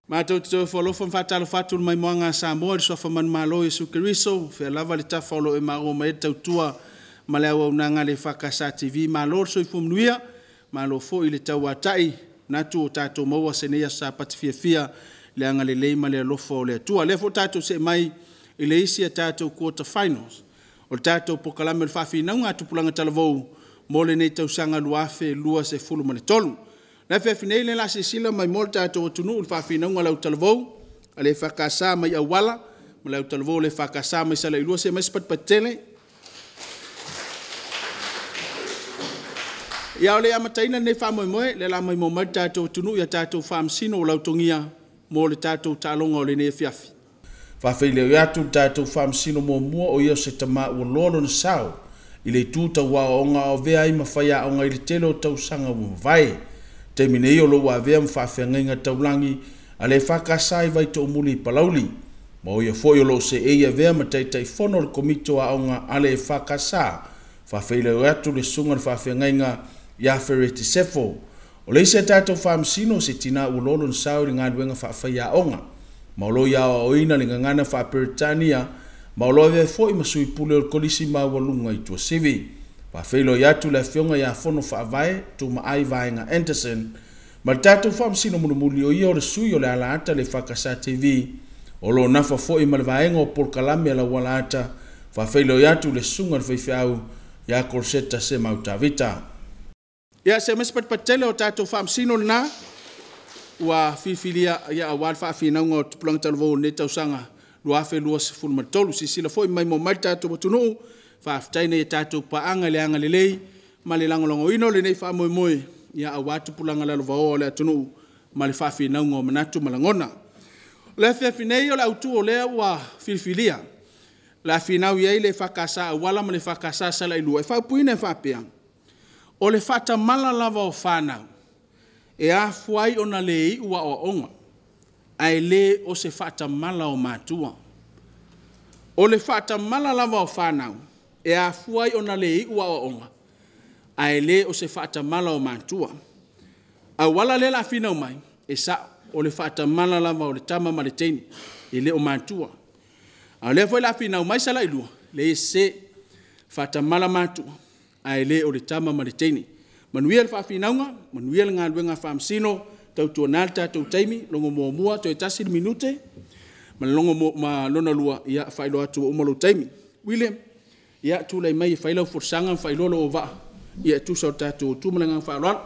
Mātou te whalo whamwhatalo whatu mai moanga Samoa i sofa man malo Jesu Kiriso, whea lava le tawhalo e maro mai tau tua ma lea au nanga le EFKS TV, malo soi fumnuia, malo fo i le tau atai, natu o tātou maua senea sa patifia le anga le leima le alofo le atua. Le fo tātou se mai i le isi a tātou quarter finals, o le tātou pokalame le whawhi naunga tupulanga talavou, mo le nei tau sanga luafe lua se fulu ma le tolu. Na whewhinei le la se sila mai mol tātou o tunu ul whawhinaunga lau talavou, a le EFKS mai Auala, ma lau talavou le EFKS mai Sala'Ilua se mai spatpatele. Ia o le amataina nei whamoemoe, le la mai mo mai tātou o tunu ia tātou whamsino o lau tongia mo le tātou tālonga o le ne fiafi. Whawhile o iatu tātou whamsino mo mua o ia se tama ua lolo na sao, i le tūta wā o ngā o vea i mawhaia o ngā i le telo tau sanga ua vai. Te mine i o lo wa vea mwhawhenga taulangi a le EFKS i vai to umuli palauli. Ma o ia foi o lo se eia vea ma teitai whono le komito a onga a le EFKS. Whawheile o atu le sunga le whawhenga ia whereti sefo. O le isa tātou whamsino se tina ulolo na sao ri ngā duenga whawhai a onga. Ma o lo ia o ina le ngangana whaperitania ma o lo vea foi ma sui pule o kolisi ma walunga i tua sivi. Whawhelo i atu le whionga ia whono whaavae tu ma ai vaenga Anderson. Ma tātou whamsino munumuli o ia o le sui o le alaata le EFKS TV. O lo nafa fo i ma le vaenga o polkalame la walaata. Whawhelo i atu le sunga le whaiwhiau ia korseta se mautavita. Ia se mespatpatele o tātou whamsino na ua whiwhilia ia awal whawhinaunga o tupulanga talavou ne tausanga luafe lua se fulmatolu. Si sila fo i mai mo mai tātou matunu whaaftaina i tātou paanga le anga le lei, ma le langolongo ino le nei whaamoemoe, ia a watu pulanga le alovao le atunu, ma le whawhinaunga o manatu malangona. Le whiawhinei o le autu o lea ua whiwhilia, le whinau iei le EFKS Auala ma le EFKS Sala'Ilua, e whaupuina e whapea. O le whata mala lava o whanau, e a fuai o na lei ua o onga, ai le o se whata mala o mātua. O le whata mala lava o whanau, e a fuai o na lei ua o onga. Ai le o se whata mala o mātua. Auala le la whina o mai, e sa o le whata mala lava o le tama ma le teini, e le o mātua. Au le foi la whina o mai Sala'Ilua, le se whata mala mātua, ai le o le tama ma le teini. Manuia le whawhinaunga, manuia le ngā luenga whamsino, tau tua nalta, tau taimi, longo mua mua, toi tasi minute, ma longo ma lona lua, ia whailo atu o malo taimi. William, ia tūlei mai whailau forsanga whailolo o waa. Ia tūsau tātou tūmalanga whailolo.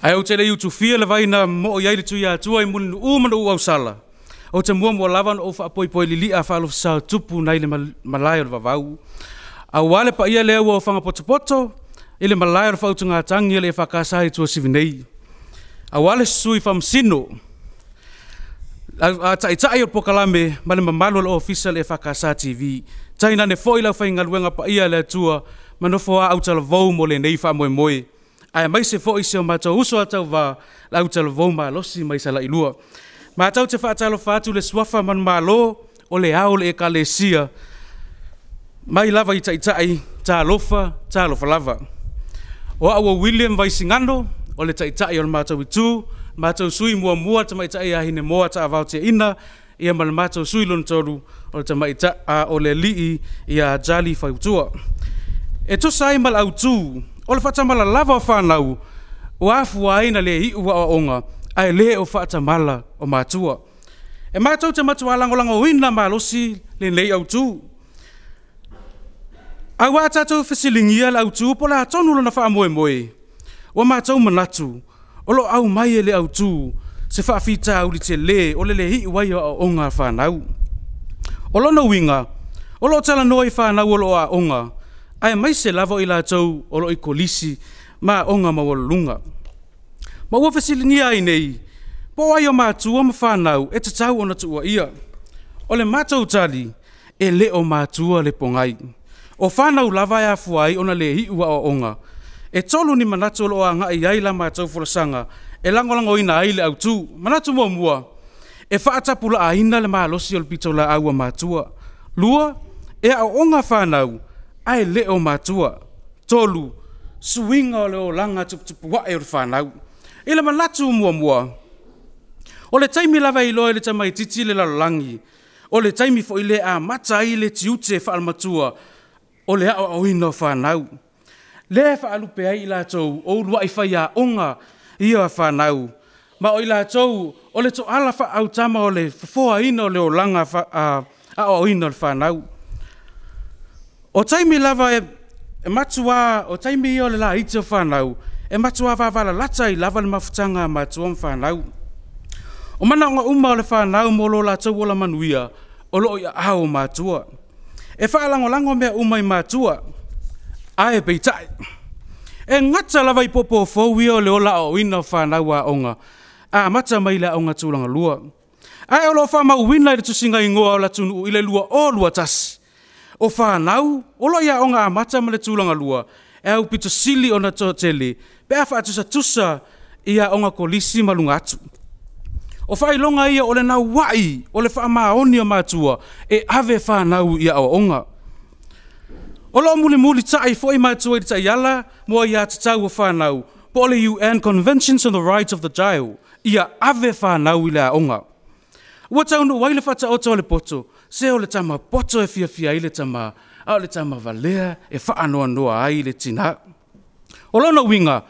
Ai au tere iutu fia le vaina mo o yairi tu ia tua i mulinu umana u au sala. O te mua lawan o whaapoi lili a whaalo sa tupu nai le malai o le vavau. Au wale pa ia lea ua o whanga poto i le malai o le whautunga tangi i le EFKS i tua sivinei. Au wale sui whamsino. A tai o pokalame ma le mamalo le official EFKS TV. Tai nane foi lau whainga luenga pa ia le tua ma nofo a au talavou mo le nei wha moe moe. Ai mai se foi se o matau uso atau wa lau talavou ma losi mai Sala'Ilua. Ma tau te whaatalo whaatu le swafa man malo o le ao le ekalesia. Mai lava i tai ta lofa lava. O awa William Vaisingano o le tai o le matau itu. Matau sui mua ta maita ia hine moa ta avau te ina ia mal matau sui lon toru o ta maita o le lii ia jali whautua. E to sai mal autu o le whata mala lava o whanau o afu aina le hi ua o onga ai le o whata mala o matua. E matau te matua langolango wina malosi le nei autu. Ai wa tātou whisilingia le autu po la tonu lona wha moe moe. O matau manatu. Olo au mai ele au tu se whaafita au li te le o le hi wai o onga whanau. Olo na winga, olo tala noi whanau olo a onga, ai mai se lavo i la tau olo i kolisi ma onga ma walunga. Ma ua whasilingia ai nei, po ai o mātua ma whanau e te tau ona tua ia. O le mātou tali e le o mātua le pongai. O whanau lava e afuai ona le hiua o onga. E tolu ni manatu lo a ngai ai la mātou fulasanga e langolango ina ai le autu. Manatu mua mua. E whaatapula a ina le maalosi o le pito la aua mātua. Lua e a onga whanau ai le o mātua. Tolu suinga o le o langa tuputupu wa e o whanau. E le manatu mua mua. O le taimi lava i loa le tamai titi le lalolangi. O le taimi fo i le a mata i le tiute whaalmatua. O le a o ina o whanau. Le whaalupe ai i la tau o lua i whai a onga i o whanau. Ma o i la tau o le to ala whaau tama o le whafoa ina o le o langa a o ina o whanau. O taimi lava e matua, o taimi i o le la iti o whanau, e matua wawala lata i lava le mafutanga matua o whanau. O mana o uma o le whanau mo lo la tau o la manuia, o lo i ao matua. E whaalangolango mea uma i matua, ae peitai. E ngata lava i popo fōwi o le ola o ina o whanau a onga, a mata mai la onga tūlanga lua. Ae o lo whamau wina i le tusinga i ngoa o la tunu i le lua o lua tasi. O whanau, o lo ia onga a mata ma le tūlanga lua, e au pito sili o na tōtele, pe a whaatusa tusa i a onga kolisi malunga atu. O whailonga ia o le nau wai, o le whaamaoni o mātua, e ave whanau ia o onga. O lo muli muli tai fo i mātua i tai ala, mua ia tatau o whanau, po le UN Conventions on the Rights of the Child, ia ave whanau i le a onga. Ua taunu waile whata oto le poto, se o le tama poto e fia i le tama, au le tama valea e whaanoa noa ai le tina. O lona winga,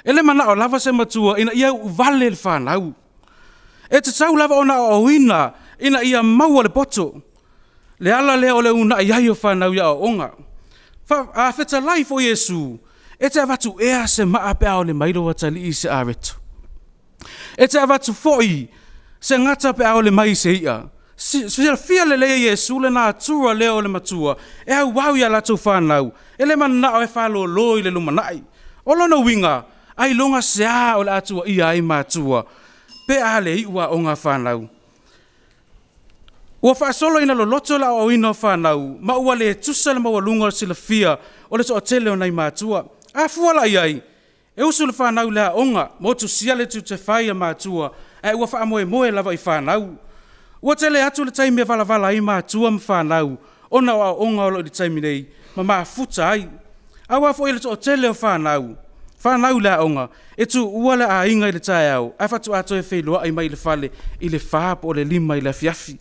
e le mana o lava se matua ina ia uvale le whanau. E te tau lava ona o ina, ina ia maua le poto. Le ala lea o le una iai o whanau ia o onga. A wheta lai fo Yesu, e te avatu ea se maa pe ao le mairo watali i se areto. E te avatu foi, se ngata pe ao le mai se ia. Fia le lea Yesu le nā atura leo le matua, e au wau ia lato whanau, e le mana o e whalo loi le lumanai. O lona winga, ai longa se a o le atua ia ai matua, pe a le iwa o ngā whanau. Ua whaasolo ina lo loto la o ina o whanau, ma ua le tusa le mawalunga o sila fia, o le to o tele o nei matua. A fuala iai, e usu le whanau lea onga, motu sia le tu te whai a matua, e ua wha moe moe lava i whanau. Ua tele atu le taimi e vala i matua ma whanau, ona o onga o lo i taimi nei, ma maa futa ai. Awa fo i le to o tele o whanau, whanau lea onga, e tu ua le a inga i le tae au, ai fatu ato e wheilua ai mai le fale, i le whaapo o le lima i le fiafi.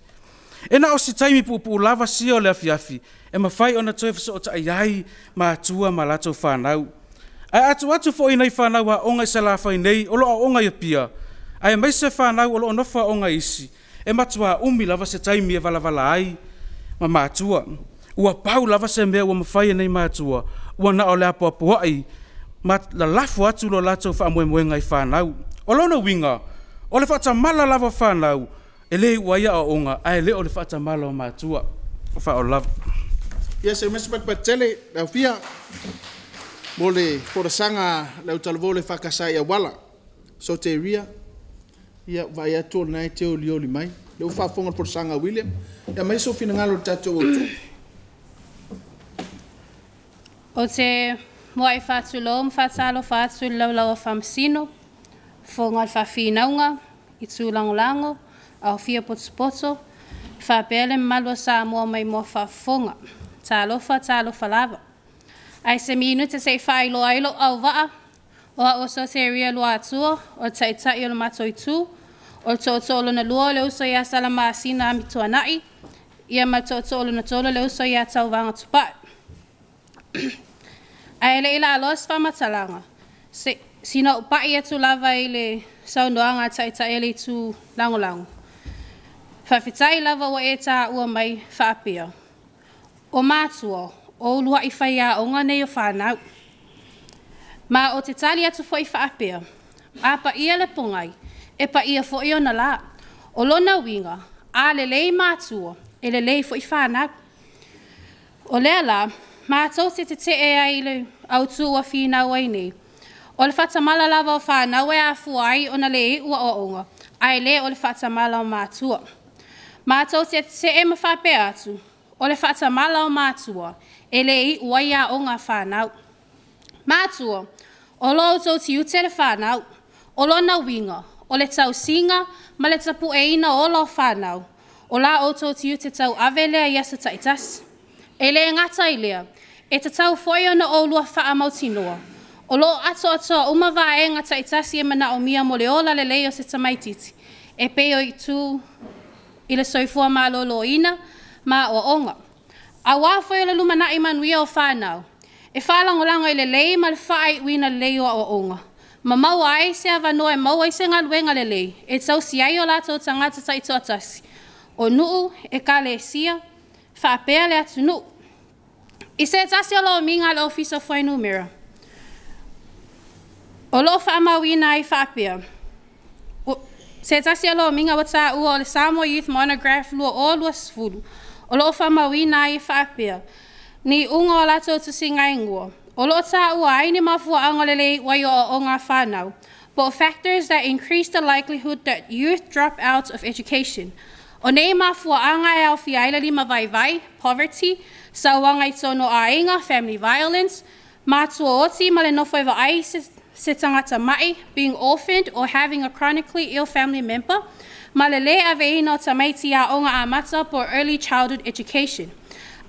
E na o si taimi pupu lava si o le fiafi, e ma whai ona toe fiso o ta iai matua ma lato whanau. Ai atu fo i nei whanau a onga i sa la whai nei, o lo a onga i pia. Ai mai se whanau o lo nofa onga isi, e matua umi lava se taimi e vala ai, ma matua. Ua pau lava se mea ua mawhai nei matua, ua na o le apo ai, ma la lafu atu lo lato wha moenga i whanau. O lona winga, o le whata mala lava whanau, e le waia o onga, ai le o le whata mala o matua. O wha o lava. Yes, e mese patele, lau fia, mo le korasanga lau talavo le whakasai Auala, so te ria, ia vai atu o nai te o lioli mai, le uwha fonga korasanga William, ia mai so fina ngalo tato o tu. O te moa i whatu lo, mwhatalo whatu lau whamsino, fonga i whawhinaunga, i tūlangolango, au fia poto, whapele malwa Samoa mai mo whafonga, talofa lava. Ai se minu te sei whailo ailo au waa, o a oso te ria lua atua, o taitai o le matoi tū, o tōtolo na lua le uso ia salama asina amitua nai, ia ma tōtolo na tolo le uso ia tau vanga tupai. Ai le ila alos whamatalanga, sina upai atu lava i le saundoanga taitai ele tu langolango. Whawhitai lava wa e tā ua mai whaapia. O mātua, o lua i whaia onga nei o whanau. Ma o te tali atu fo i whaapia, a pa ia le pongai, e pa ia fo i ona la. O lona winga, a le lei mātua, e le lei fo i whanau. O lea la, mātou te e ai le au tū a whina wai nei. O le whatamala lava o whanau e a fuai o na le ua o onga. ai le o le whaatamala o mātua. Mātou se e mawhape atu, o le whaatamala o mātua, e le I uaia o ngā whanau. Mātua, o lo tau tiute le whanau, o lo na winga, o le tau singa, ma le tapu e ina o lo whanau, o la o tau tiute tau avelea iasa taitas. E le ngata I lea, e te tau foio na o lua wha mautinoa, o lo ato atoa umawa e ngata itasi e mana o mia mo le ola le leo se tamaititi, e peo I tu I le soifua ma lolo ina, ma o onga. A wāwhoi le lumana I manuia o whanau, e whalangolango I le lei ma le whaai uina le leo o onga. Ma mau ai se avanoa e mau ai se ngaluenga le lei, e tau si ai o lato tangata ta ito atasi. O nuu e ka le sia, whaapea le atu nuu. I se tasi o lo minga le ofisa fwai numera. O lo whaamawina I whaapea. Se tasi o lo minga wata ua o le Samoa Youth Monograph lua o lua sfulu. O lo whaamawina I whaapea. Ni unga o lato tusinga ingua. O lo ta ua aini mafua angolele wai o ngā whanau. But factors that increase the likelihood that youth drop out of education. O nei mafua anga e au fiaila lima vai, poverty, sa wangai tono ainga, family violence, mātua oti ma le nofo eva ai se tangata mai, being orphaned or having a chronically ill family member, ma le le aveina o tamaiti a onga a mata for early childhood education.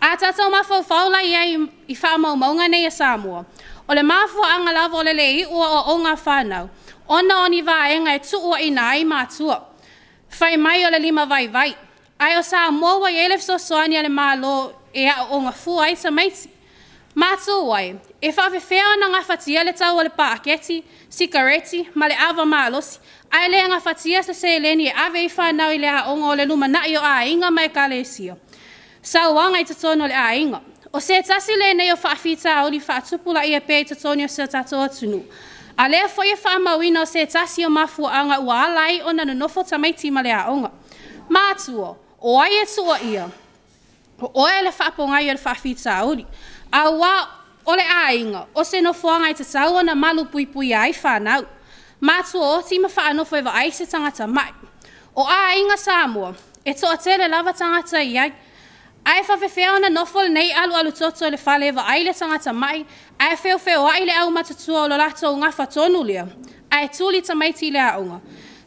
A tātou mafo faula I whaamaumaunga nei a Samoa. O le mafua anga lava o le I ua o ngā whanau. Ona oni vaenga e tuua I nā I mātua. Whai mai o le lima vai. Ai o Samoa wa elef so soania le mālo e a o ngā fua I sa maiti. Mātua wai, e whawhewhea na ngā whatia le tau o le paaketi, sikareti, ma le awa mālosi. Ai le ngā whatia sa se leni e ave I whanau I le a onga o le luma nai o a inga mai ka le sia. Sa wanga I tatono le a inga. O se tasi le nei o whaafita au li whaatupula I e pe I tatono se tatoa tunu. A lea fo e whaamawina o se tasi o mafua anga ua alai o na nofo tamaiti ma le a onga. Mātua, o ai e tua ia. O oe le whaapongai o le whaafita au li. A ua o le a inga, o se nofo anga I tatau o na malu pui ai whanau. Mātua o tima whaanofo e wa ai se tangata mai. O a inga Samoa, e toa tele lava tangata I ai. Ai whawhewhea na nofol nei alu toto le whale wa ai le tangata mai, ai whewheo ai le au matatua o lo lato o ngā whatonu lea, ai tūli tamaiti le aunga.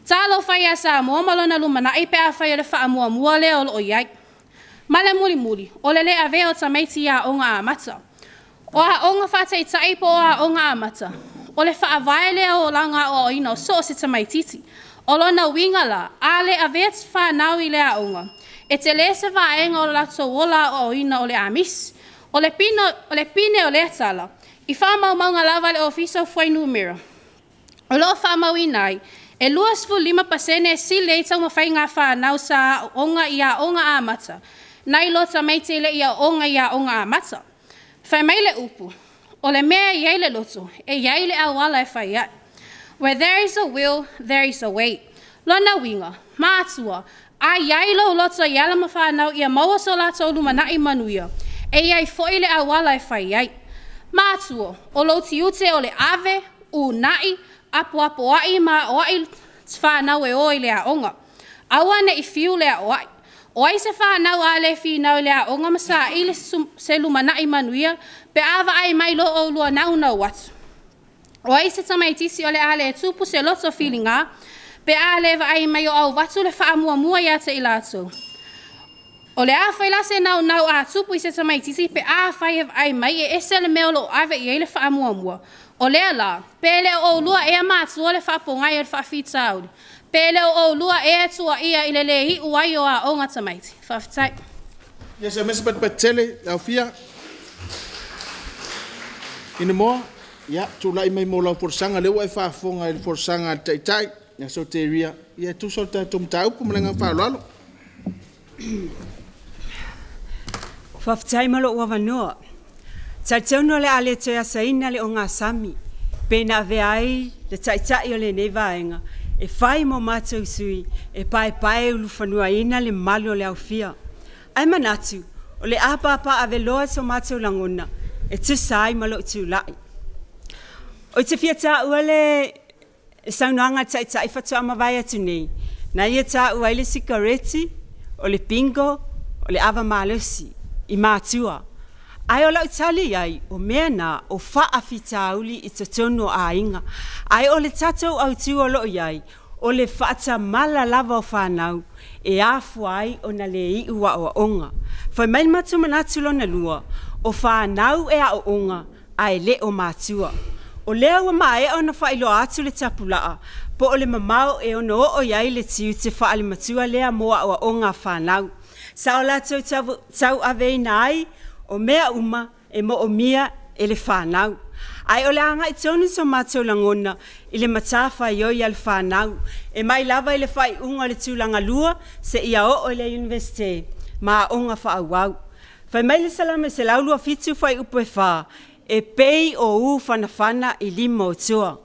Tālo whai a Samoa malona lumana I pe a whai o le whaamua mua lea o lo iai. Male muli, o le lea veo tamaiti a onga a mata. O a onga whate I taipo o a onga a mata. O le whaavai lea o langa o ina o so se tamaititi. O lo na winga la, a le a vets whanau I le a onga. E te le se vaenga o lato wola o ina o le amis. O le pine o le tala. I whaamaumaunga lava le ofisa fwai numera. O lo whaamauinai. E 25% e si le tau mawhai ngā whanau sa onga I a onga a mata. Nai lo tamaite le I a onga a mata. Whai mai le upu. O le mea iai le loto. E iai le Auala e whai ai. Where there is a will, there is a way. Lona winga. Mātua. A iai lo loto I ala mawhanau I a maua so lato lumana I manuia. E iai foi le Auala e whai ai. Mātua, o lo tiute o le ave, u nai, apu ai ma o ai whanau e oi le a onga. Aua ne I fiu le a oai. O ai se whanau a le whinau le a onga masa I le se lumana I manuia, pe awa ai mai lo o lua nau watu. O ai se tamaitisi o le a le tupu se loto whilinga, pe a lewa ai mai o au watu le whaamua ia te I lato. O le a whaila se nau a tupu I se tamaitisi pe a whai ai mai e ese le meo lo ave I le whaamua. O lea la, pe le o lua e a mātua le whapongai e le whaafita auri. Pe le o lua e atua ia I le lehi uai o a onga tamaiti. Whaafitai. Yes, Ms. Patele, au fia. Ina moa, ia, tūlai mai mo lau forsanga leo e whaafonga I forsanga taitai. Ia so te ria, ia tu so te tumtau po malenga whaalalo. Whaftai malo ua wanoa. Taitauno le ale te asaina le o ngā sami. Pena ave ai le taitai o le nei vaenga. E whai mo mātou sui, e pae ulu whanua ina le malo le au fia. Ai manatu, o le apapa ave loa so mātou langona, e tusai malo tu lai. O te fia tā ua le saunanga taitai whatua mawai atu nei. Na ia tā ua ile sikareti, o le pingo, o le awa malosi, I mātua. Ai o lau tali ai, o mea nā, o wha whitauli I tatonu a inga. Ai o le tatou au tua lo iai, o le whaata mala lava o whanau, e afu ai o na le I ua o onga. Whai mai matu manatu lona lua, o whanau e a o onga, ai le o mātua. O lea ua mae o na whailo atu le tapulaa, po o le mamau e ono o iai le tiu te whaali matua lea moa o onga whanau. Sa o la tau avei nai, o mea uma e mo o mia e le whanau. Ai o le anga I tonu so mātou langona, I le matafa I oi al whanau, e mai lava I le whai unga le tūlanga lua, se ia o le universite, ma onga whaauau. Whai mai le salame se laulua fitu whai upo e wha, e pei o u whanawhana I lima o tua.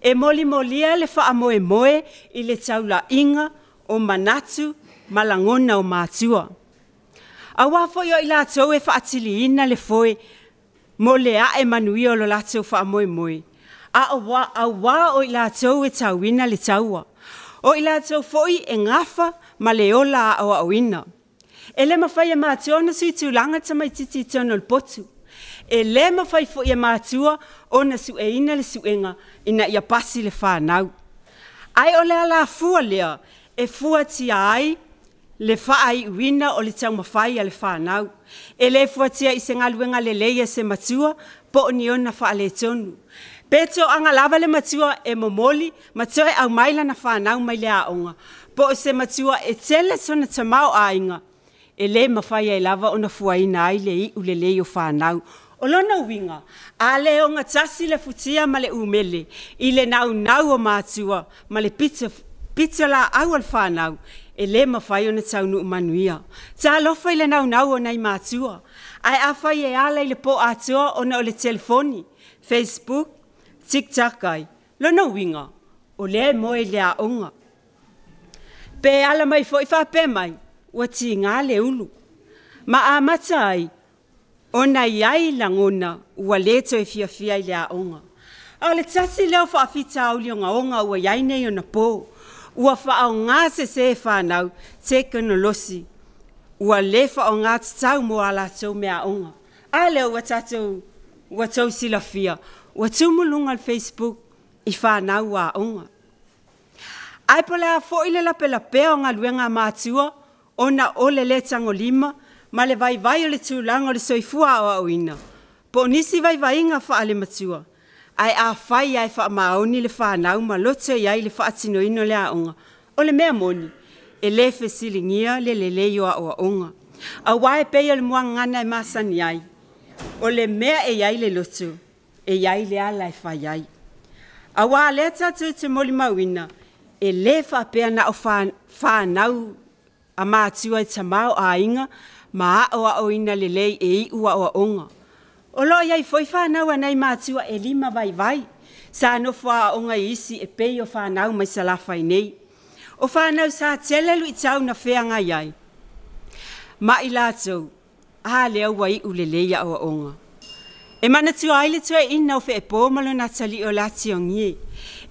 E moli molia le wha moe moe I le taula inga o manatu malangona o mātua. A wafo yo I lātou e whaatili ina le foe mo le a e manui o lo lātou wha moe moe. A wā o I lātou e tauina le taua. O I lātou foi e ngafa ma le ola a o awina. E le mawhai e mātua na sui tūlanga tamai titi tono le potu. E le mawhai fo ia mātua o na su e ina le suenga ina ia pasi le whanau. Ai o le ala fua lea e fua tia ai le whaai uina o le tau mawhai a le whanau. E le fua tia I se ngaluenga le leia se matua po o ni ona wha le tonu. Peto anga lava le matua e momoli matua e au maila na whanau mai le aonga. Po o se matua e tele sona tamau a inga. E le mawhai e lava o na fuaina ai le I ule leo whanau. O lona winga, a le o ngatasi le futia ma le umele, I le nau o mātua, ma le pizza la au al whanau, e le mawhai o na taunu umanuia. Ta lofa I le nau o nei mātua, ai awhai e ala I le po atua o na o le telefoni, Facebook, TikTok ai, lona winga, o le moe le aonga. Pe ala mai fo I whape mai, ua ti ngā le ulu. Ma a mata ai, ona iai langona ua leto e fia I le aonga. A le tasi leo whaafita au li o ngaonga ua iai nei o na pō. Ua whaau ngā se whanau teknolosi. Ua le whaau ngā tau mo ala tau mea aonga. A leo ua tau sila fia. Ua tumulunga al Facebook I whanau a aonga. Ai pole a fo I le lape o ngā luenga mātua ona o le tango lima ma le vai o le tūlanga o le soifua o auina. Po nisi vai inga wha ale matua. Ai a whai ai wha maoni le whanau ma loto iai le whaatino ino le aonga. O le mea moni, e le whesilingia le leio a o aonga. A wae pei le mua ngana e masani ai. O le mea e iai le loto, e iai le ala e whai ai. A waa le tatu te moli mawina, e le whapea na o whanau a mātua I tamau a inga, ma o ina le lei e I ua o onga. O lo iai foi whanau anai mātua e lima vai. Sa no wha onga isi e pei o whanau mai salawhai nei. O whanau sa telelu I tau na wheanga iai. Ma I lātou, a leo wai ule leia o onga. E mana tu aile tu e ina o whe e pōmalo na tali o lati o ngie.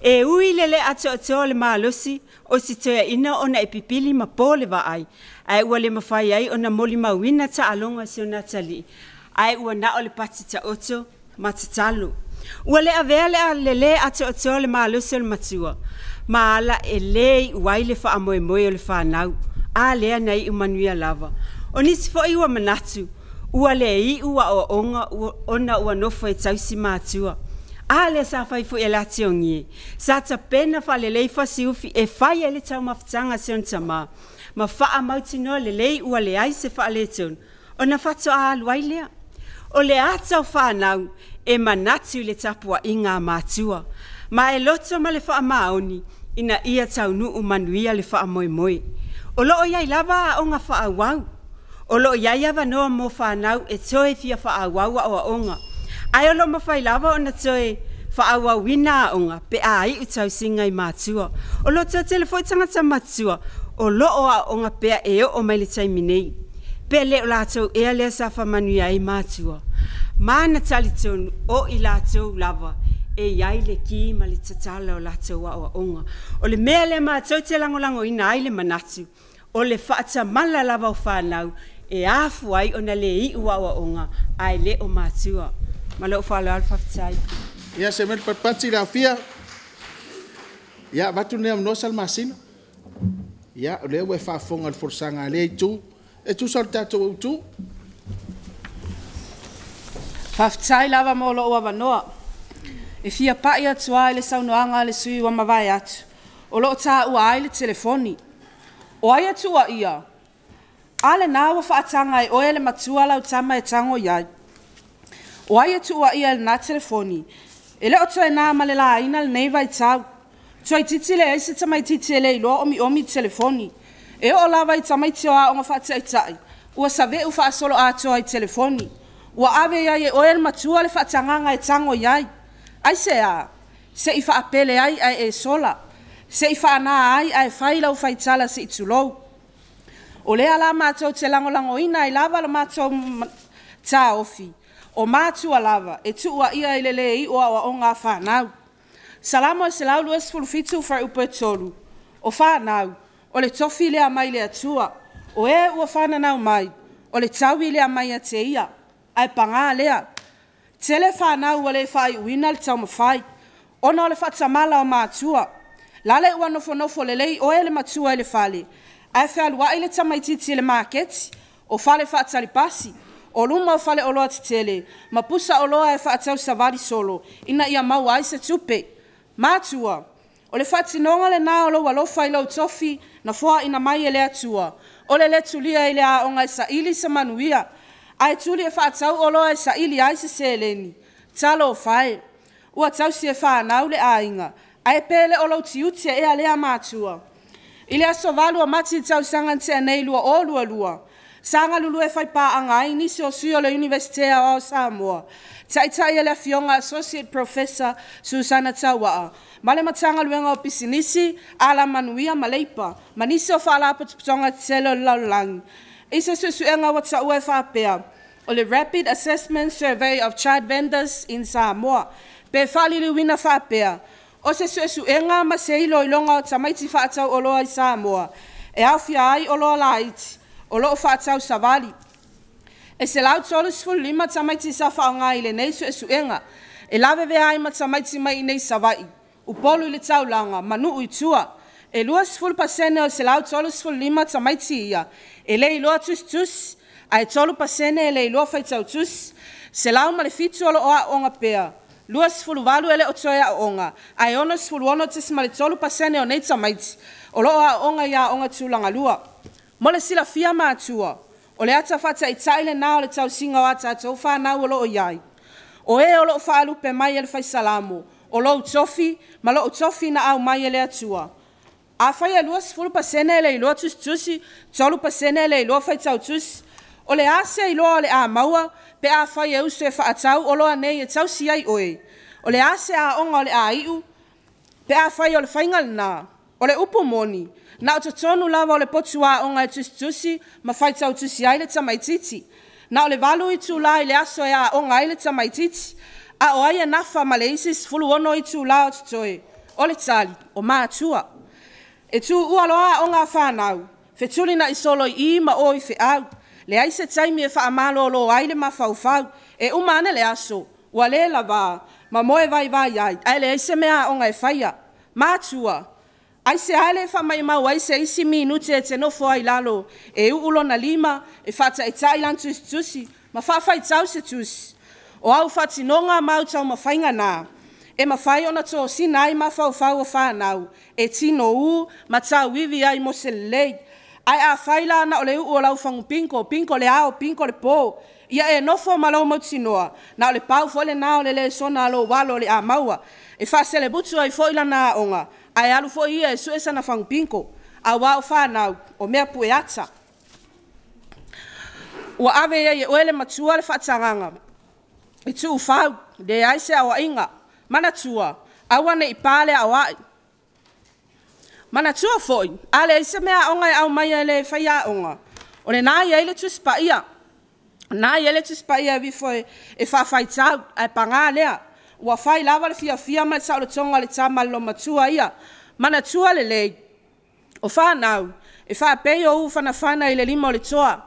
E ui lele ato le maalosi o si tu e ina o na epipili ma pōle wa ai. Ai ua le mawhai ai o na moli mawina ta alonga si o na tali. Ai ua na o le pati ta oto ma ta talo. Ua le avea le a lele ato le maalosi o le matua. Ma ala e lei uai le wha amoe moe o le whanau. A lea nei umanuia lava. O nisi fo iwa manatu. Ua le I ua o onga ona ua nofo e tausi mātua. A le sa fai fu e lati o ngie. Sa ta pena fa le lei fa si ufi e fai e le tau mawhitanga se on tama. Ma faa mauti no le lei ua le ai se faa le ton. O na fato a aluai lea. O le atau whanau e manatu le tapua I ngā mātua. Ma e loto ma le faa maoni ina ia tau nuu manuia le faa moe moe. O loo iai lava a onga faa wau. O lo iai ava noa mo whanau e toe fia whaawaua o aonga. Ai o lo mawhai lava o na toe whaawawina a onga pe a ai utau singa I mātua. O lo tō telefoi tangata mātua o lo o a onga pea e o mai le taiminei. Pe le o lātou ea lea sa whamanuia I mātua. Mana tali tonu o I lātou lava e iai le ki ma le tatala o lātou wa onga. O le mea le mātou te langolango ina ai le manatu, o le whaata mala lava o whanau, e afu ai o na le i ua onga, ai le o mātua. Ma leo whala alfa fitai. Ia se mele patpati la fia. Ia watu nea mnosal masino. Ia o leo e whafonga le forsanga le tu. E tu sal tatou tu. Whaftai lava mo lo ua wanoa. E fia pai atua le saunoanga le sui wa mawai atu. O lo ta ua ai le telefoni. O ai atua ia. Ale na wa whaatanga e oe le matua lau tama e tango iai. O ai atua ia le na telefoni. E le oto e na male la ina le neiva i tau. Tua i titi le eise tamai titi le ilo omi telefoni. E o lava i tamai tio a onga whaata i tai. Ua save u wha solo atua i telefoni. Ua ave iai e oe le matua le whaatanganga e tango iai. Ai se a. Se i wha apele ai ai e sola. Se i wha na ai ai whailau whaitala se i tulou. O lea la mātou te langolango ina i lava la mātou tā ofi. O mātua lava e tua ia i lele i oa o ngā whanau. Salamo e se lau luas fulufitu whai upo e tolu. O whanau, o le tofi lea mai lea tua. O e ua whananau mai, o le taui lea mai a te ia. Ai panga lea. Tele whanau o le whai uina le tau mawhai. Ona o le whatamala o mātua. Lale ua nofo lelei o e le matua i le whale. Ai whaalua i le tamaititi le maketi, o whale whaatalipasi, o luma o whale oloa titele, ma pusa oloa e whaatau savari solo, ina ia mau ai se tupe. Mātua, o le whaatinonga le nā olo walofa i lau tofi, na fua ina mai e le atua, o le tulia i le a onga e sa ili sa manuia, ai tuli e whaatau oloa e sa ili ai se seleni, talo o whae, ua tau si e whaanau le a inga, ai pele o lau tiutia e a lea mātua. Ile aso valu a mati tau sangan te anei lua o lua. Sanga lulu e whai pā angai nisi o sui o le Universitea o Samoa. Tai ele a fionga Associate Professor Susana Tawaa. Male matanga luenga o pisinisi ala manuia maleipa. Manisi o whaala patonga telo laulangi. Isa susuenga wa ta ue whapea. O le Rapid Assessment Survey of Child Vendors in Samoa. Pe whalilu wina whapea. O se suenga ma se ilo ilonga o tamaiti whaatau o loa i Samoa. E au fia ai o loa laiti. O loo whaatau savali. E se lau tolu sifulu lima tamaiti sa whaonga i le nei suenga. E lawe vea ai ma tamaiti mai i nei savai. Upolu i le taulanga, manu i tua. E lua sifulu pasene o se lau tolu sifulu lima tamaiti ia. E le iloa tus. Ai tolu pasene e le iloa whaitau tus. Se lau ma le fitu o loa onga pea. Lua sifulu walu ele o toea o onga. Ai ono sifulu ono te simale tolu pasene o nei tamaiti. O loa onga ia onga tūlanga lua. Mole sila fia mātua. O le ata whata i taile nā o le tau singa o ata tau whanau o loo iai. O e o loo whaalupe mai ele whai salamo. O loo tofi, ma loo tofi na au mai ele atua. A whai a lua sifulu pasene ele i loa tusi, tolu pasene ele i loa whai tau tusi. O le ase i loa o le a maua, pe a whai e usu e whaatau o loa nei e tau si ai oe. O le ase a onga o le a iu, pe a whai o le whaingal nā. O le upu moni, na o tonu lava o le potua onga e tusi, ma whai tau tusi ai le tamaititi. Na o le valu i tū la i le aso e a onga ai le tamaititi, a o ai e nafa ma le isis fulu ono i tū la o tutoe. O le tali, o mātua. E tū ualoa onga whanau, fetuli na i solo i ma o i fe au. Le aise taimi e wha amalo lo ai le mawhau, e umane le aso, ua le lava, ma moe vai ai, ai le aise mea onga e whaia. Mātua. Aise ale wha mai mau aise isi minute e te nofo ai lalo, e uulo na lima, e whata e tailan tusi, ma whawhai tau se tusi. O au whatinonga mau tau ma whainga nā. E ma whai ona tō sinai ma whau o whanau, e tino ma tau wivi ai mo se lei. Ai a whaila na o le o lau whangu pinko le ao, pinko le pō. Ia e nofo ma lau mau tinoa, na o le pau fo le nā o le sona alo walo le a maua. E whasele butu ai fo ila nā onga. Ai alu fo ia e suesa na whangu pinko. A wao whanau o mea pue ata. Ua ave ia e oele matua le whatanganga. E tu whau, le aise awa inga. Mana tua, awa ne ipale awai. Mana tua foi, ale aise mea onga e au mai ele whaia onga. O le nā ia ele tuspa ia. Nā ia ele tuspa ia vi foi e whawhai tau ai panga lea. ua fai lava le fia ma sa o le tonga le tama lo matua ia mana tua le lei o whanau e wha pei o whanawhana i le lima o le toa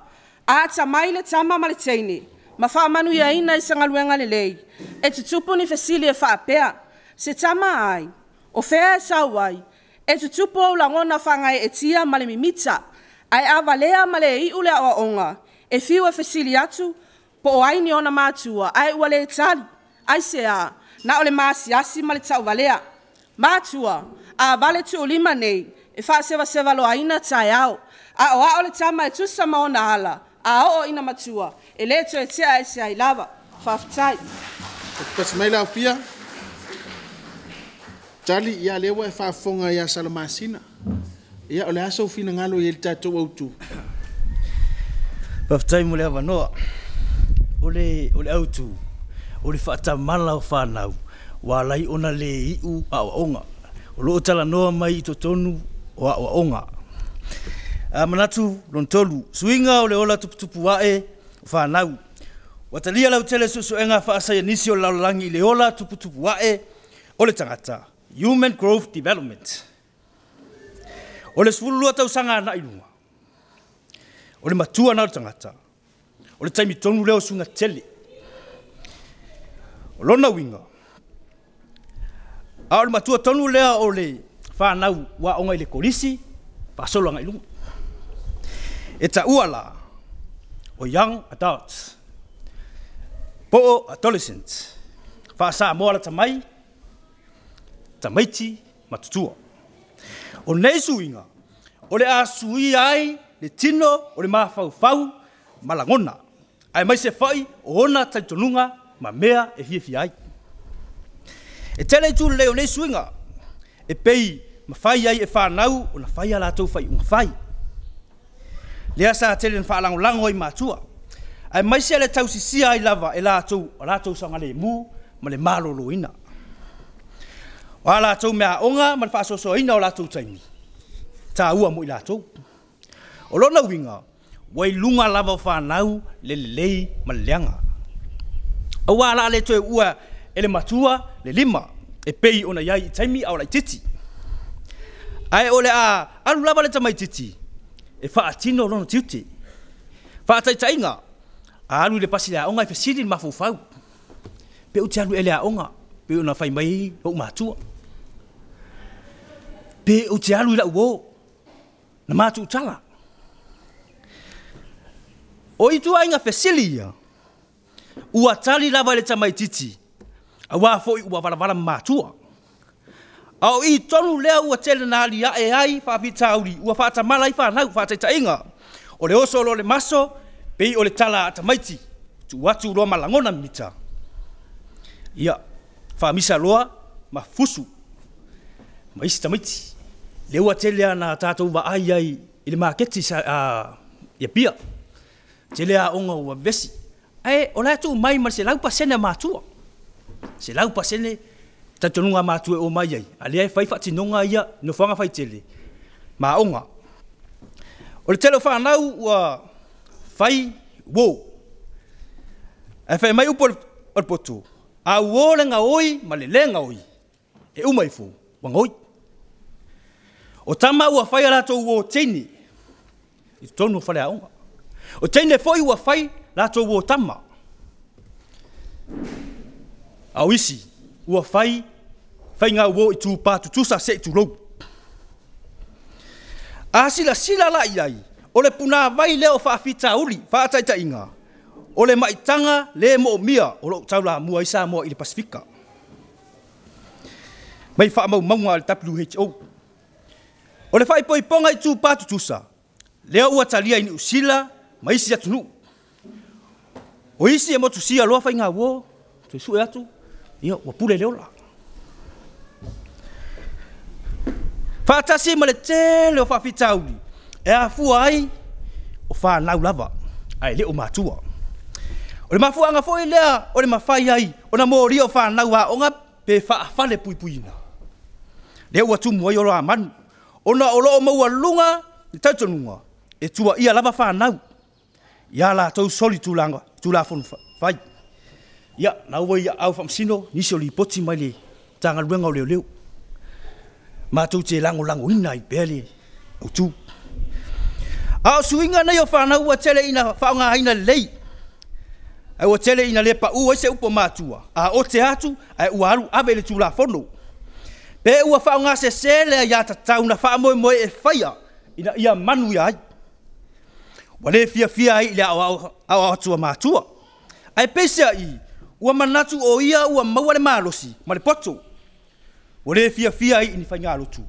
a ta mai le tama ma le teine ma wha manu ia ina i sangaluenga le lei e tutupu ni fesili e wha pea se tama ai o whea e sauai e tutupu au langona whangai e tia ma le mimita ai avalea ma le i ule awa onga e fiu e fesili atu po o aini ona mātua ai ua le tali ai se a na ole maasiasi ma le tau valea mātua a vale tu ulima nei e wha sewa lo aina tai au a o a ole tama e tusa maona ala a o ina matua e le to e tea e se ai lava whaftai Pas mai lau pia Tali ia lewa e whafonga ia salamasina ia ole aso fina ngalo i le tatou autu Whaftai mo le awanoa ole autu ole whaatamala o whanau wa lai ona le iu a onga o loo tala noa mai i totonu o a onga manatu lon tolu suinga ole ola tuputupu wae whanau watalia lau tele susu enga whaasaya nisi o laulangi le ola tuputupu wae ole tangata Human Growth Development ole sfulua tau sanga na ilunga ole matua na o tangata ole taimi tonu leo sunga tele lona winga ole matua tonu lea ole whanau wa onga ile kolisi pasolo nga ilunga eta Auala o young adults po adolescents whaasa moala tamaiti matutua o nei suinga ole a sui ai le tino ole mafau malangona ai mai se fai o ona taitonunga ma mea e fie ai e tele tu leo nei suinga e pei ma fai ai e whanau o na fai ala tau fai unga fai lea sa tele na whaalangolango i matua ai mai se le tau sisia ai lava e la tau sanga le mu ma le malolo ina o la tau mea onga ma le whaasoso ina o la tau taimi ta ua mo i la tau o lona winga wai lunga lava whanau le lei ma le leanga au ala le toe ua ele matua le lima e pei ona iai i taimi au lai titi ai ole a alu lava le tamai titi e whaatino lono tiuti whaataitainga a alu le pasi lea onga e fesiri mafufau pe uti alu ele a onga pe una whai mai o matua pe uti alu ila uo na matu utala o itu ainga fesilia ua tali lava le tamai titi a wafoi ua valavala matua au i tonu lea ua tele na ali e ai whapitauri ua whaatamala i whanau whaataitainga o le oso lo le maso pei o le tala atamaiti tu watu roa malangona mita ia whamisa roa ma fusu ma isi tamaiti le ua tele na tātou wa ai ai i le maketi ia pia tele a onga ua vesi o le atu mai ma se lau pasene matua se lau pasene tatonunga matue o mai ai ali ai fai fatinonga ia no fanga fai tele ma onga o le tele whanau ua fai wo e fai mai upo o poto a uo le nga oi ma le lenga oi e umai fu wanga oi o tama ua fai alato uo teini i tonu fale a onga o teine foi ua fai lato uo tama au isi ua fai ngā uo i tū pātu tūsa se i tū rou. A sila la iai, o le puna vai leo whaafita uli, whaataita inga, o le maitanga le mo mia, o lo taula mua i Samoa i le Pasifika. Mai whaamau maunga le WHO. O le whaipoi ponga i tū pātu tūsa, leo ua talia i ni usila, ma isi atunu. O isi e motu sia loa whai ngā uo, tu isu e atu, ia ua pule leo la. Whaatasi ma le tele o whawhitauri, e a fua ai o whanau lava, ai leo mātua. O le mafuanga foi lea, o le mawhai ai, o na mōri o whanau a onga, pe whaafale puipuina. Leo ua tumu ai o roa manu, o na olo o maua lunga, ni tautonunga, e tua ia lava whanau. Ia la tau soli tūlanga, tūla fonu whai. Ia, nau wai au whamsino, nisi o li poti mai le tanga luenga o leo leo. Mātou te lango ina i pēle au tū. Ao suinga nei o whanau ua tele ina whaonga haina lei. Ai ua tele ina le pa ua se upo mātua. A o te atu, ai ua alu abe le tūla whono. Pe ua whaonga se sele a iata tauna wha moe moe e whaia ina ia manu ia ai. Wale fia ai le au atua mātua. Ai pesa i, ua manatu o ia ua maua le malosi, ma le poto. Wale fia ai ini whainga alotu.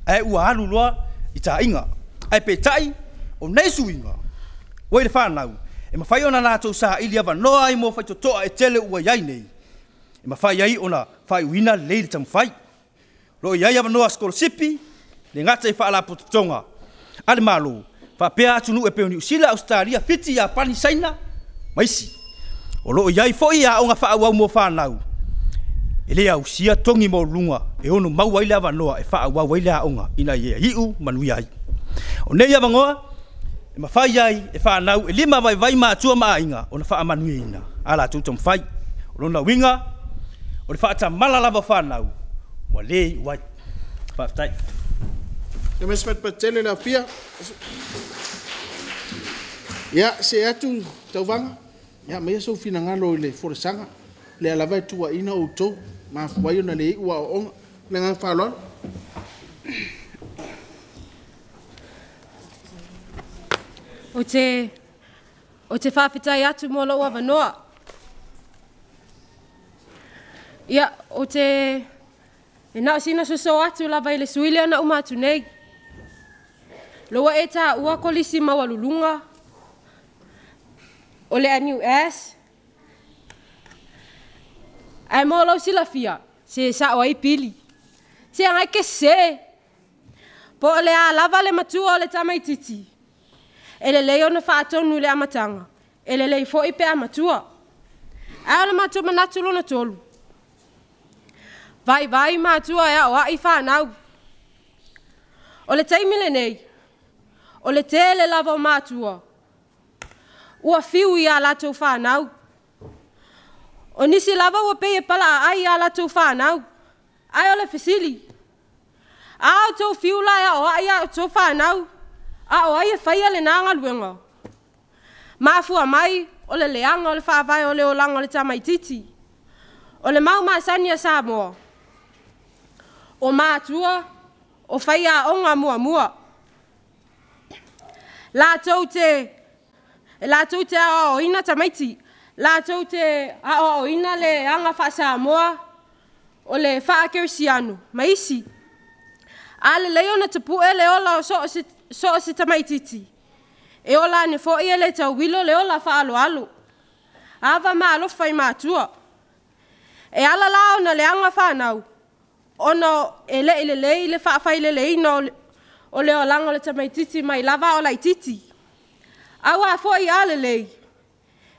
Ai ua alu loa i ta inga. Ai pe tai, o nei suinga. Wai le whanau, e mawhai ona nātou sa ili awa noa i mo whai totoa e tele ua iai nei. E mawhai ai ona whai uina leile tamu whai. Lo iai awa noa skolosipi, le ngata i whaala pototonga. Ale malo, whapea atunu e peo ni usila Australia fiti a pani saina, maisi. O lo iai foi a onga wha au mo whanau. E lea usia tongi mo lunga, e ono mau waile awa noa e wha au waile a onga, ina ia hiu manui ai. O nei awa ngoa, e mawhai ai e whanau, e lima vai mātua maa inga, o na wha manui ina. Ala tūtam whai, o lona winga, o le wha ata malalava whanau. Wa lei wai. Whaftai. Ia mesmet patele la pia. Ia se atu tauvanga. Ia mai so fina ngalo le foresanga. Le alava tua ina o to. Ma wai na le ua o le nga falon. O te whawhitai atu mo lo ua wanoa. Ia, o te... E nao sina so atu lava i le suile ana umatu nei. Loa e tā ua kolisi mawalulunga. O le aniu es. Ai mo lau sila fia. Se sa o ai pili. Se angai ke se. Po o le a lava le matua o le tamai titi. E le leo na whaatonu le amatanga. E le lei fo i pe amatua. Ai o le matua manatu lona tolu. Vai mātua ea o ai whanau. O le teimile nei. O le tele lava o mātua. Ua fiu i a latou whanau. O nisi lava ua pei e pala a ai a latou whanau. Ai o le fesili. A o tau fiu la ea o ai a tau whanau. A o ai e whaia le nanga luenga. Mafua mai o le leanga o le whaavai o le o langa o le tamaititi. O le mau maasani a Samoa. O mātua, o whaia onga mua. Lātou te a o ina tamaiti. Lātou te a o ina le anga wha Samoa. O le wha kerisiano, maisi. A le leo na tapu e le ola o so o se tamaititi. E ola ne fo e le tau wilo le ola wha alo. Ava maa alofa i mātua. E ala lao na le anga whanau. Ono ele whaafai le ino o le o langa o le tamaititi mai lava o lai titi. Awa fo i ale lei.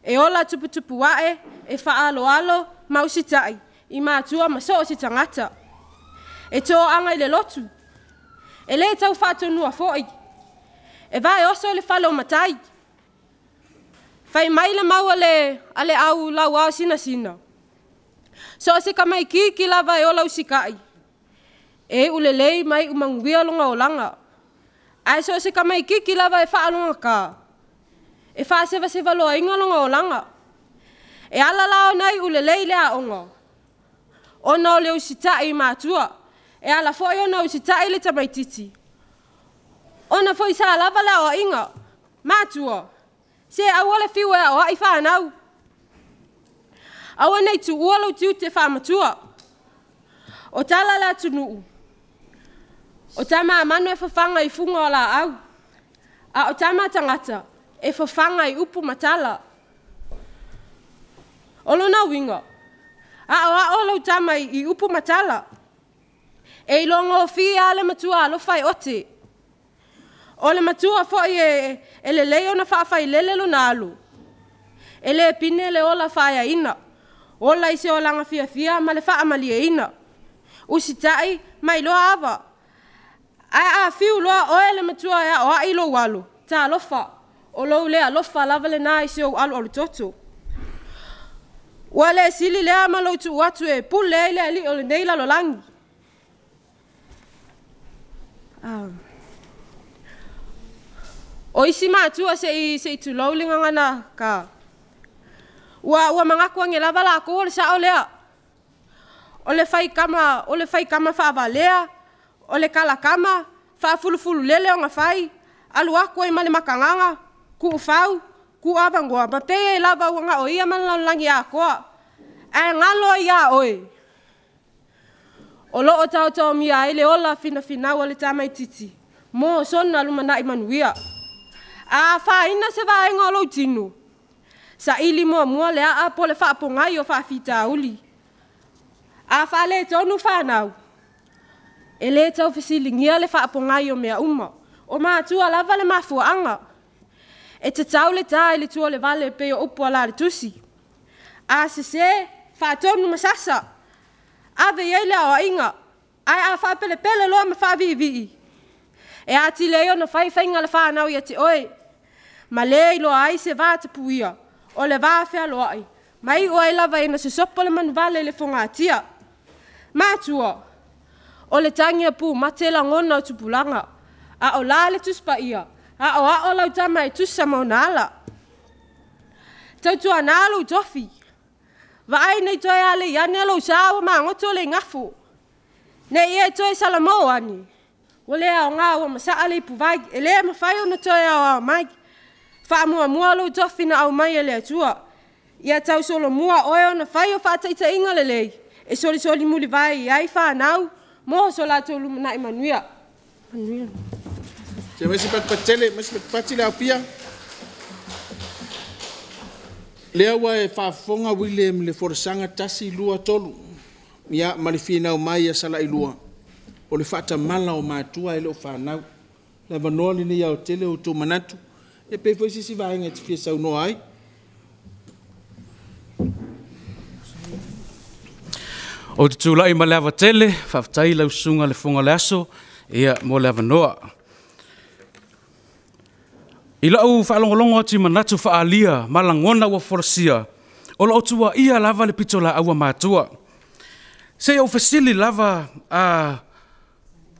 E ola tupu wae e wha alo mausitai i mātua ma so o si tangata. E tō anga i le lotu. E le tau whātonua fo i. E vai oso le whalo matai. Whai mai le mau ale au lau au sina. So se ka mai ki lava e ola usikai. E ulelei mai umanguia longa o langa. Ai so se ka mai ki lava e whaalonga ka. E wha seva loa inga longa o langa. E ala lao nei ulelei lea onga. Ona o le usitai mātua. E ala foi ona usitai le tamaititi. Ona foi sa lava lea o inga. Mātua. Se awale fiu e o ai whanau. Awa nei tu ualo tiu te whamatua. O tala la tunuu. O tama manu e whawhanga i funga o la au. A o tama tangata e whawhanga i upu matala. Olo na winga. A olo tama i upu matala. E ilongo o fia le matua alo whai ote. O le matua fwoi e le leo na whawhai lele lo na alu. E le pine le ola whai a ina. Ola i se o langa fia ma le wha amali e ina. Usitai mai loa awa. Ai a fiu loa o ele matua ea o a ilo walo. Ta alofa. O lou lea alofa lava le nā i se o alu alu toto. ua le sili lea ma lou tuu atu e pule le ali o le nei lalolangi. O isi mātua se i tulaulinga ngana ka. Ua mangakua nge lava la ko le sa o lea. O le fai kama whaavalea, o le kala kama, whaafulufulu lele o ngā whai, alu ako e male makanganga, ku ufau, ku avangoa, ma te e lava ua ngā o ia manlangi a koa. E ngalo ia oe. O loo tau mia ele ola fina o le tamai titi. Mo sona lumana i manuia. A whaina se vaenga o lou tinu. Sa ili mua le a po le whaapongai o whaafita uli. A whaale tonu whanau. E le tau whesilingia le whaapongai o mea uma. O mātua lava le mafuanga. E te tau le tā le tua le vale pe o upo ala le tusi. A se whaatonu masasa. Ave iei le awa inga. Ai a whaapele pele loa ma whaavivi. E ati leo na whainga le whanau i ati oe. Ma le ilo ai se vāta puia. O le vāwhea loa ai. Mai o ai lava ina se sopo le manu vale le whongatia. Mātua. O le tangia pu matela ngona o tupulanga. A o la le tuspa ia. A o lau tama e tusa maunala. Tautua nalo tofi. Va ai nei toi ale iane alo sawa ma ngoto le ngafu. Nei e toi salamo ani. Wale au ngā wa masa ale puvai. Ele ma fai o na toi au mai. Fa mua lo tofi na au mai ele atua. Ia tau solo mua oe o na fai o fa taita inga lelei. E soli muli vai ai fa nau. Mo so la tolu na Manuia. Se mesi patile au pia. Lea wa e whaafonga William le foresanga tasi lua tolu. Ia malifina o mai a Sala'Ilua. O le whaata mala o mātua ele o whanau. Le wanoa ni ia o tele o tō manatu. E pe foi sisi vaenga te fia sau noa ai. O te tūlai ma lewa tele, whaftai lau sunga le funga le aso, ia mo lewa noa. I lau whaalongolongo ati manatu whaalia, malangona wa forasia, o lau tua ia lava le pitola awa mātua. Se o fesili lava a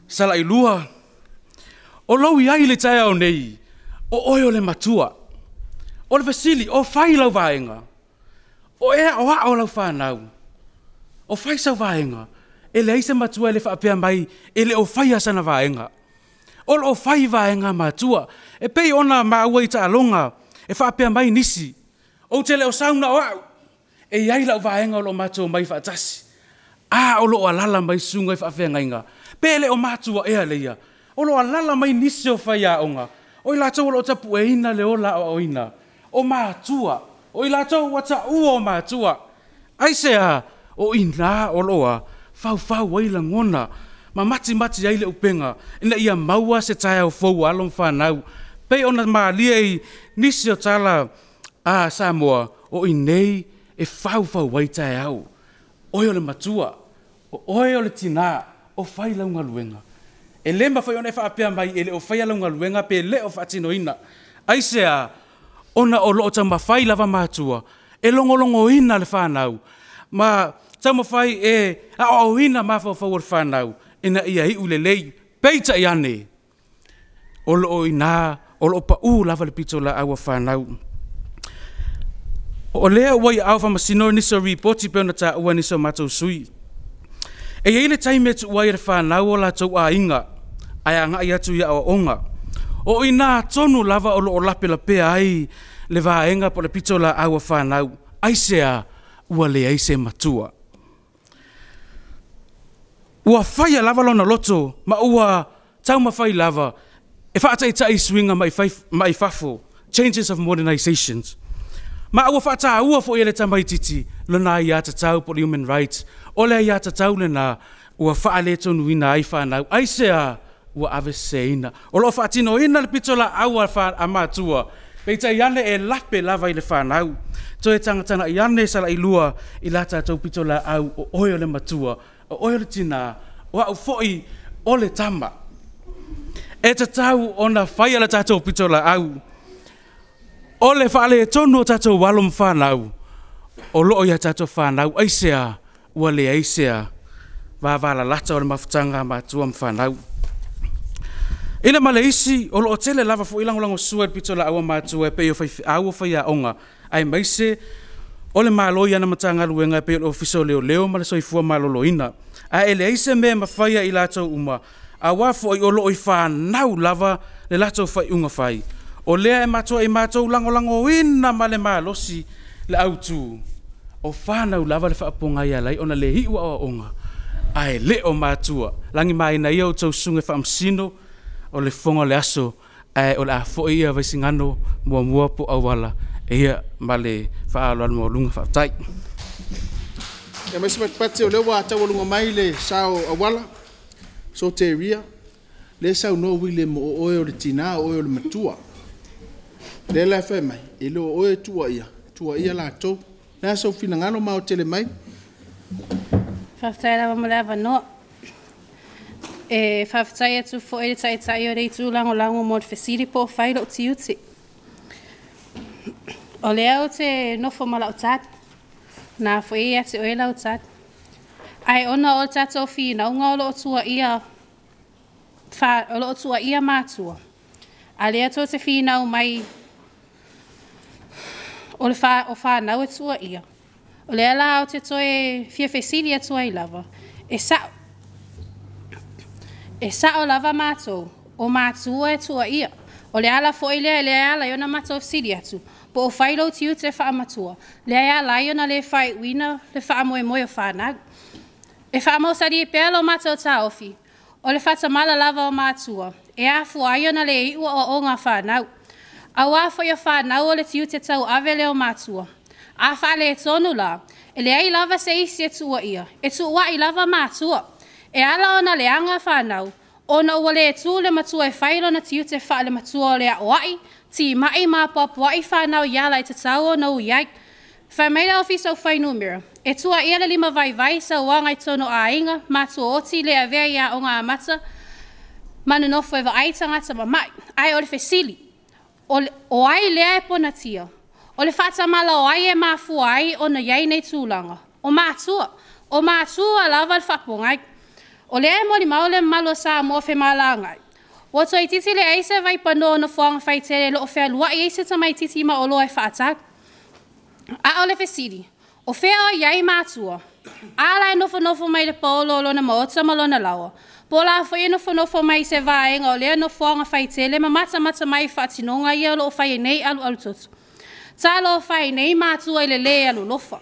Sala'Ilua, o lau iai le tae au nei, o oio le matua, o le fesili, o whai lau vaenga, o ea o a o lau whanau, o whai sau vaenga, e le aise matua le whaapea mai, e le o whai asana vaenga. O le o whai vaenga matua, e pei ona maua i ta alonga, e whaapea mai nisi, o te le o sauna o au, e iai lau vaenga o lo matua mai whaatasi. O lo alala mai sunga i whaapea ngainga, pe le o matua ea leia, o lo alala mai nisi o whai a onga, o i lātou o tapu e ina le ola o ina, o matua, o i lātou wata ua o matua, aisea, o ina o loa, fau waila ngona, ma mati ai le upenga, ina ia maua se taia o fau alon whanau, pei ona maalia i nisi o tala a Samoa, o inei e fau wai au, oi o le matua, oi o le tina, o whai launga luenga. E le ma whai ona e whaapea mai, e le o whai launga luenga, pe le o whaatino ina. Aisea, ona o loo tau ma whai lava mātua, e longolongo ina le whanau, ma tau ma whai e a o ina ma whau le whanau, ina ia hi ule lei, peita i ane. O loo ina, o loo pa lava le pito la awa whanau. O lea wai au whamasino niso ripoti pe ona ta ua niso matou sui. E iele taime tu wai re whanau o la tau a inga, ai anga i atu ia o onga. O ina tonu lava o loo lape lapea ai le vaenga po le pito la awa whanau, aisea ua le aise matua. Ua whaia lava lona loto, ma ua tau mawhai lava, e whaata i tai swinga mai fafo, changes of modernizations. Ma ua whaata ua fo ele tamai titi, lona i ata tau po human rights, ole i ata tau lena, ua whaale tonu ina ai whanau, aisea ua ave seina. O lo whaatino ina le pitola aua a mātua, peita iane e lape lava i le whanau, to e tangatana iane Sala'Ilua i lata tau pitola au o oio le matua, o oio le tina, o au foi o le tama. E ta tau o na whaia la tatou pitola au. O le whaale e tonu o tatou walom whanau. o loo ia tatou whanau aisea ua le aisea vāwala lata o le mafutanga matua mwhanau. Ina male isi o loo tele lava fu ilangolango sua pito la awa matua pe o awa whai a onga ai maise o le malo ia na matanga luenga pe o ofiso leo leo ma le soifua malolo ina. A ele aise me mawhaia i lato uma a wafo i o loo i whanau lava le lato whai unga whai. O lea e matou langolango ina ma le malosi le autu. O whanau lava le whaaponga ia lai ona le hiua o onga. Ai le o matua langi mai na ia o tau sunge whaamsino o le fonga le aso o le afo ia vaisingano mua po Auala ia ma le whaalo anu o lunga whaatai. E mai sipat pate o lewa atau o lunga mai le sao Auala so te ria le sao no wile mo oe o le tina oe o le matua le la whai mai e lo oe tua ia la tau na so fina ngano ma o tele mai Whaftai lawa mo lawa no. E whaftai atu fo e tai o reitu lango mo te whesiri po whairo o tiuti. O lea o te nofo mala o tat. Nā fo e ati o e la o tat. Ai ona o tato o whina unga o lo tua ia o lo tua ia mātua. A lea to te whina o mai o le whanau e tua ia. O lea la o te toe fia whesiri e tua i lava. E sa o lava mātou. O mātua e tua ia. O lea la fo i lea la iona mātou whesiri atu. Po o whailo tiu te whaamatua. Lea la iona le whai uina le whaamoe moe o whanau. E whaamau sari e pēlo mātou tā ofi. O le whatamala lava o mātua. E afu a iona le iua o ngā whanau. A wafo i o whanau o le tiu te tau ave leo mātua. A whale e tonu la, e le ai lava se isi e tua ia, e tua i lava mātua. E ala ona le anga whanau, ona ua le tu le matua e whailo na tiu te wha le matua o le a oai, ti mai mā papua i whanau iala i te tau o nau iai. Whai meira ofisa o whai numera, e tua ia le lima vai sa wanga i tono a inga, mātua oti le a vea ia o ngā amata, manu nofo e wa aitangata ma mai, ai o le whesili, o ai lea e pona tia. O le whatamala o ai e mafu ai o na iei nei tūlanga. O mātua lava le whapongai. O le e moli maule malo sa mo fe malangai. O to i titi le eise vai pano na whanga whaitere lo o whea lua i eise tamai titi ma o lo e whaatak. A o le whesiri. O whea o iei mātua. A la e nofo mai le paolo lo na maota malona lawa. Po la fo e nofo mai se vaenga o le no whanga whaitere ma mata mai whaatinonga ia lo o whai nei alu totu. Talo whai nei mātua i le le alu lofa.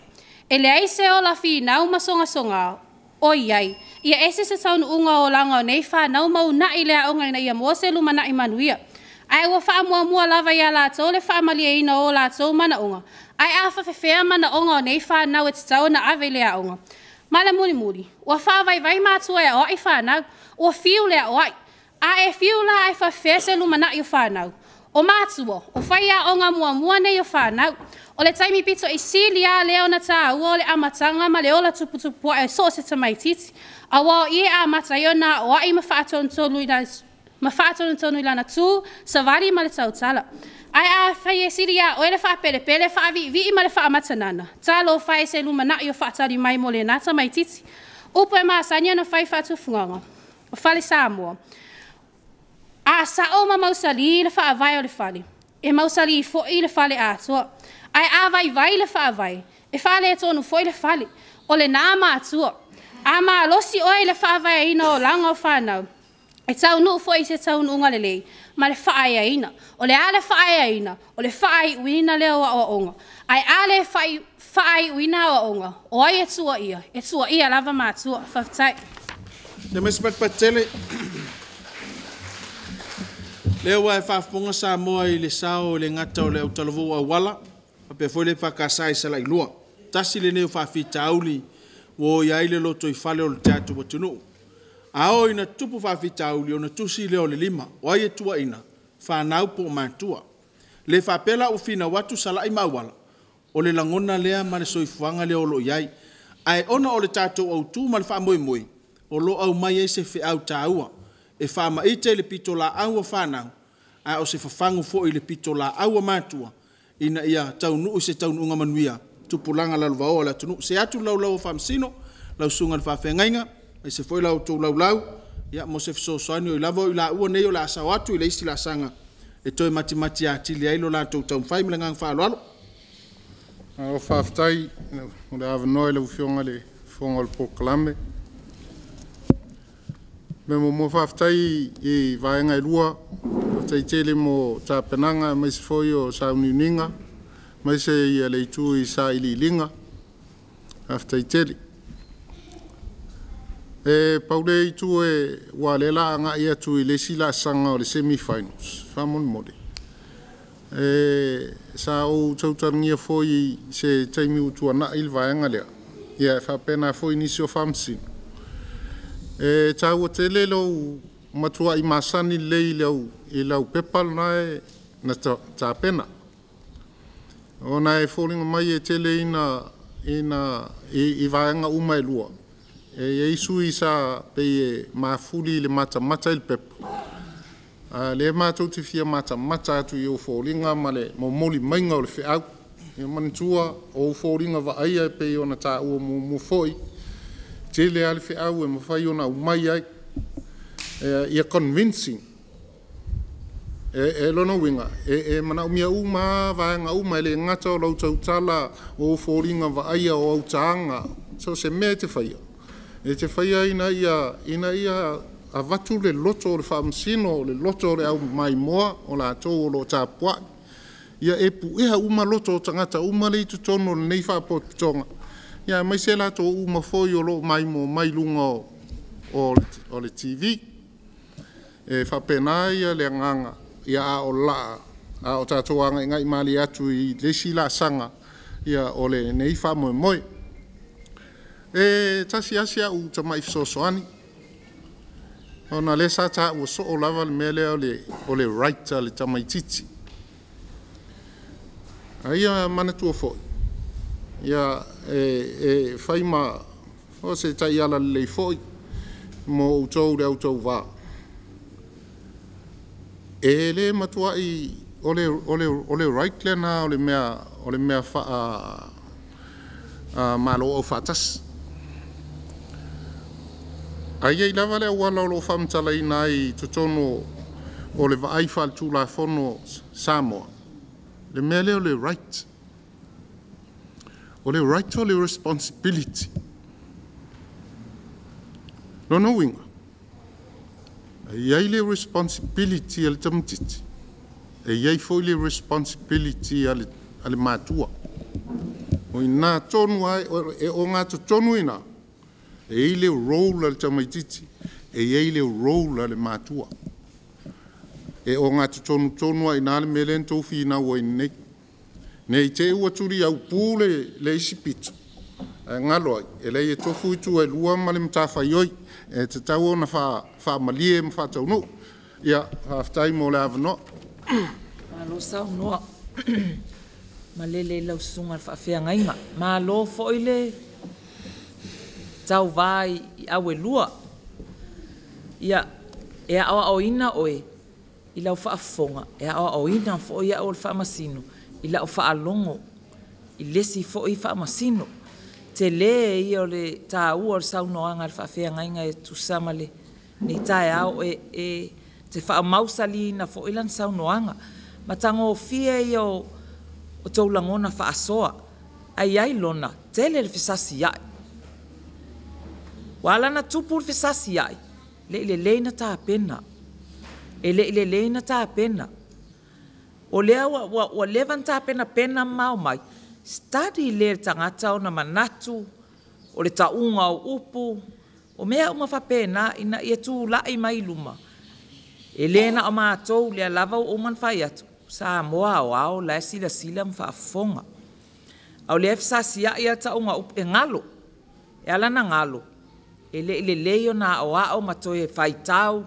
E le aise o la whi nau masonga o iai. Ia ese se taunu unga o langa o nei wha nau mau na i lea onga ina ia mose luma na i manuia. Ai ua wha mua lava ia la tau le wha malia ina o la tau mana onga. Ai a whawhewhea mana onga o nei wha nau e te tau na ave lea onga. Mala muri. Ua wha vai mātua e o i wha nau. Ua fiu lea o ai. A e fiu la ai whawhea se luma na i o wha nau. O mātua, o whaia o ngā mua nei o whanau. O le taimi pito i silia leo na tā ua o le amatanga ma le ola tupu e so se tamai titi. A wā i e amata i o nā o ai ma whaatonu tonu i lana tū, sa wari ma le tautala. Ai a whai e silia o ele whaapele whaavi i ma le whaamata nana. Tā lo whai se luma na i o whaatari mai mo le nā tamai titi. Upo e maa sanya na whai whaatufunganga. O whale Samoa. A sa o ma mausali le whaavai o le whale. E mausali i fo i le whale atua. Ai a vai le whaavai. E whale e tonu fo i le whale. O le nā mātua. A maa losi o i le whaavai ina o langa o whanau. E tau nuu fo i se tau nuunga le lei. Ma le whaai a ina. O le a le whaai a ina. O le whaai uina leo a o onga. Ai a le whaai uina a o onga. O ai e tua ia. E tua ia lava mātua. Whaftai. Le mespat patele. Leo wa whaafonga Samoa i le sao le ngata o le autalavu Auala. Pe foi le whakasai Sala'Ilua. Tasi le neo whaafita auli wo iai le loto i whale o le teatu watunu. Ao ina tupu whaafita auli o na tusi leo le lima. O ai e tua ina. Whanau po mātua. Le whaapela o whina watu Sala'i Auala. O le langona lea ma le soifuanga leo lo iai. Ai ona o le tātou au tū ma le whaamoe. O lo au mai e se whiau tāua. E whaama ite le pito la aua whanau, a o se whafangu fo i le pito la aua mātua, ina ia tau nuu se tau nuunga manuia, tupulanga la vao la tunu se atu lau famsino lau sunga fa fengainga e se foi lau tu lau ya mo se so so ani la vo la u nei la sa watu ile isi la sanga e toi mati atili ai lo la tu tau fai mlenga fa lo o faftai o le avnoi le fionga le fongol proclame me mo faftai e vaenga lua tai tele mo ta penanga mai foi o sa unininga mai se ia le tu i sa ililinga aftai tele e paule tu e walela nga ia tu i le sila sanga o le semifinals famon mode e sa o tautangia foi se taimi utua na il vaenga lea ia fa pena foi inisio famsin e tau tele lo matua i masani lei lau i lau pepal nae na ta pena ona e falling mai e tele ina i vaenga uma e lua e sui sa pe mafuli le mata il pepa le matou te fia mata atu i o fōringa ma le momoli mainga o le whiau. E manitua o fōringa wa aia pe ona tā ua mo foi. Te le ale whiau e mawhai ona umai ai. Ia convincing. E lono winga. E mana umia uma vaenga uma le ngata o lau tautala o fōringa wa aia o au taanga. So se mea te whaia. E te whaia ina ia a vatu le loto o le whaamsino, le loto o le au mai moa, o la tō o lo tā pua. Ia e pu eha uma loto o tangata, uma le itu tono le nei whapotonga. Ia mai se la tō uma foi o lo mai mo mai lunga o le TV. E whapena ia le nganga, ia a o la, a o tātou anga ngai mali atu i le sila sanga, ia o le nei wha moe. E tasi asia u tamai fisosoani. Ona le sa ta o so o lava le mele o le right le tamaititi. Aia manatu o foi. Ia faima o se tai ala le foi mo utou le autou va. E le matua i o le right le na o le mea fa malo o fatas. Aia I lava le Auala o lo whamtala ina I tutono o le vaai whaltu la fono Samoa. Le mea leo le right. O le right o le responsibility. No winga. Iai le responsibility al tamtiti. Iai foi le responsibility al matua. O ina tonu ai o ngā tonu ina. E le role al tamaititi, e le role al matua. E o ngā tonu ai nā le melen tau whina ua nei. Nei te ua turi au pūle le isipitu. Ngalo ai, e lei e tofu itu e lua ma le mtawhai oi, e te tau ona wha malie ma wha tau no. Ia, haftai mo le avano. Malo sau noa. Ma lele lau sunga wha whea ngainga. Ma lo foile tau vai I au e lua. Ia, e awa o ina oe, I lau whaafonga. E awa o ina fo ia o le whaamasino. I lau whaalongo. I lesi fo I whaamasino. Te le I o le tā ua o le saunoanga le whaafea ngainga e tusama le. Nei tae au te whaamausali na fo ilan saunoanga. Ma tango o fia I o taulangona whaasoa. Ai lona, tele le fisasi ai. Wala na tupu le fisasi ai. Le na tā pena. E le na tā pena. O lea wa levan tā pena mau mai. Study le tangata o na manatu. O le taunga o upu. O mea uma whapena ina ia tū lai mai luma. E le na o mātou lea lava o man whai atu. Samoa o ao la sila mwhaafonga. Au le fisasi ai a taunga upu e ngalo. E ala na ngalo. E le leo na o ao matoe whaitau,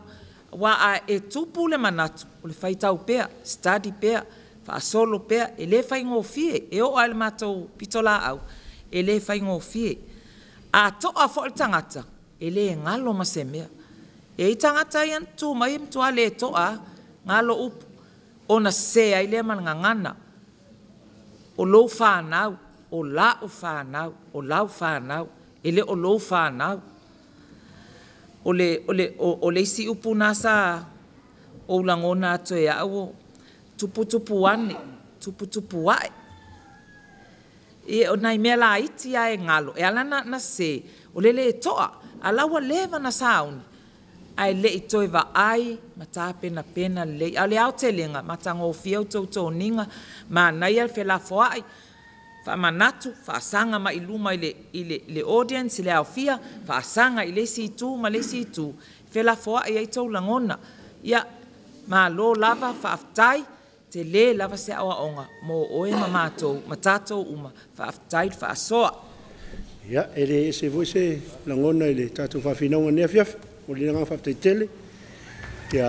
wa a e tupu le manatu, o le whaitau pea, study pea, whaasolo pea, e le whaingo fie, e o ale matou pitola au, e le whaingo fie. A toa fo le tangata, e le ngalo masemea. E I tangata ian tu mai mtua le toa, ngalo upu, o na sea I le man ngangana, o lo whanau, o la o whanau, o lau whanau, ele o lou whanau. O le si upu nasa o langona atu e au, tupu ane, tupu wae. E o nai mea la iti a e ngalo, e alana na se, o lele e toa, alawa leva na sauni. Ai le i toi wa ai, ma tā pena le, a le au te lenga, ma tango fiau tau ninga, ma nai al whela foai, fa manatu, fa sanga ma iluma i le audience, le au fia, fa sanga i le si tu, ma le si tu, whela foai ai tau langona, ia, ma lo lava fa aftai, te le lava se awa onga, mo oe ma mātou, ma tātou uma, fa aftai, fa asoa. Ia, ele se voi se langona i le tātou fa whinaunga nea fiaf, o le nga fa tele, ia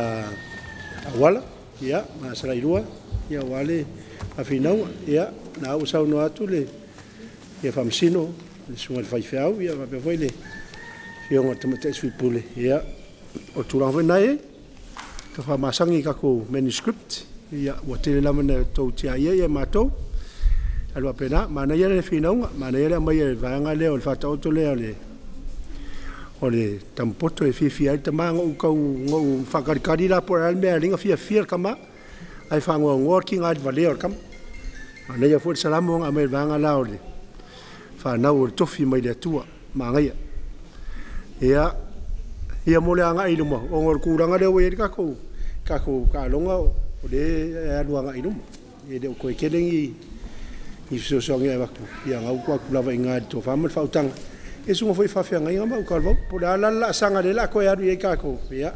Auala, ia, ma Sala'Ilua, ia wale fa whinaunga, ia, na au sau no atu le, ia Faamisino, le sunga le whaifeau, ia, ma pe voi le, fionga tamata sui pule, ia, o tūranga nai, ka wha masangi kako manuscript, ia, ua tele lamana tau tia ia mātou, alua pena, mana ia le whinaunga, mana ia le mai le vaanga leo, le whatauto leo le, o le tampoto e fia ai tamanga u kau ngau whakarikari la por almea ringa fia kama, ai whangoa ngor ki ngāi valeo kam, mana ia fuat salamu ngā mai vaanga lao le, whanau o le tofi mai le atua, maangaia. Ia mole anga iluma, o ngor kūranga leo e kako ka longa o le aluanga iluma, e leo koe kelengi i fisosongi e waku, ia ngau kua kulawa i ngāi to whamal whautanga, e sunga foi whawhianga inga mau kalvau, po le alala sanga le la koe aru e kako, ia,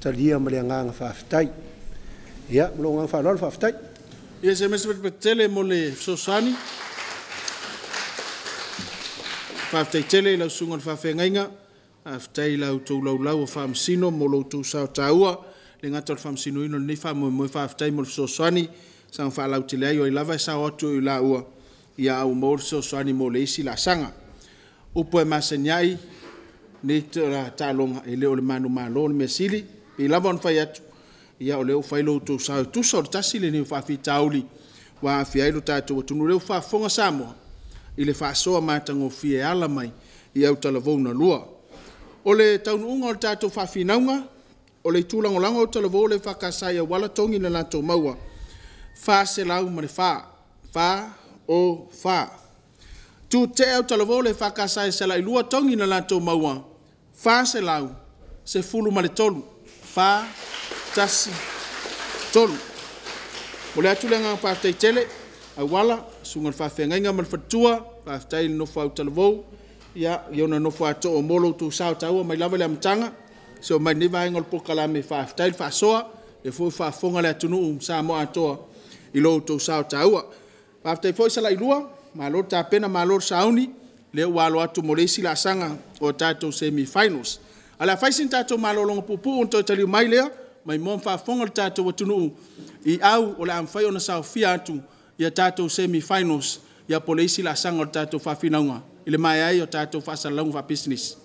talia ma le nganga whawhitai, ia, mlo nganga whalala whawhitai. Ia se mese tele mo le sosani, whawhitai tele lau sunga le whawhianga inga, whawhitai lau tau lau o Faamisino mo lau tau sao taua, le ngata le Faamisino ino ni whamoe whawhitai mo le sosani, sang whalau te leo i lava e sao atu i la ua, ia au mo le sosani mo le isi la sanga. Upo e masanyai, ni ta longa e leo le manu malo le mesili, i lava on fai atu, ia o leo whailo tau sao tusa o le tasi le ni whawhi tauli, wa whiailo tātou watunu leo whafonga Samoa, i le whaasoa mātango fie ala mai, i au talavona lua. O le taunu unga o le tātou whawhi naunga, o le tūlangolango o talavou le whakasai a wala tongi na lātou maua, wha se lau ma le wha o wha. Tu te au talavou le whakasai Sala'Ilua tongi na lātou maua, wha se lau, se fulu ma le tolu, wha tasi tolu. O le atulenga whaatai tele, Auala, sunga le whawhengainga ma le whatua, whaatai le nofu au talavou, ia, iona nofu ato o molo tu sao taua, mai lava le amtanga, se o mai niva inga le pokalame whaatai le whaasoa, e fui whaafonga le atunu Samoa atoa, i lo tu sao taua. Whaatai foi Sala'Ilua, malo ta pena malo sauni le walo atu molesi la sanga o tato semi-finals. Ala faisin tato malo longa pupu on to tali mai lea, mai mon fa fonga tato watunu i au o la amfai ona sao fia atu ia tato semi-finals ia polesi la sanga o tato fa finaunga. Ile mai ai o tato fa salonga fa business.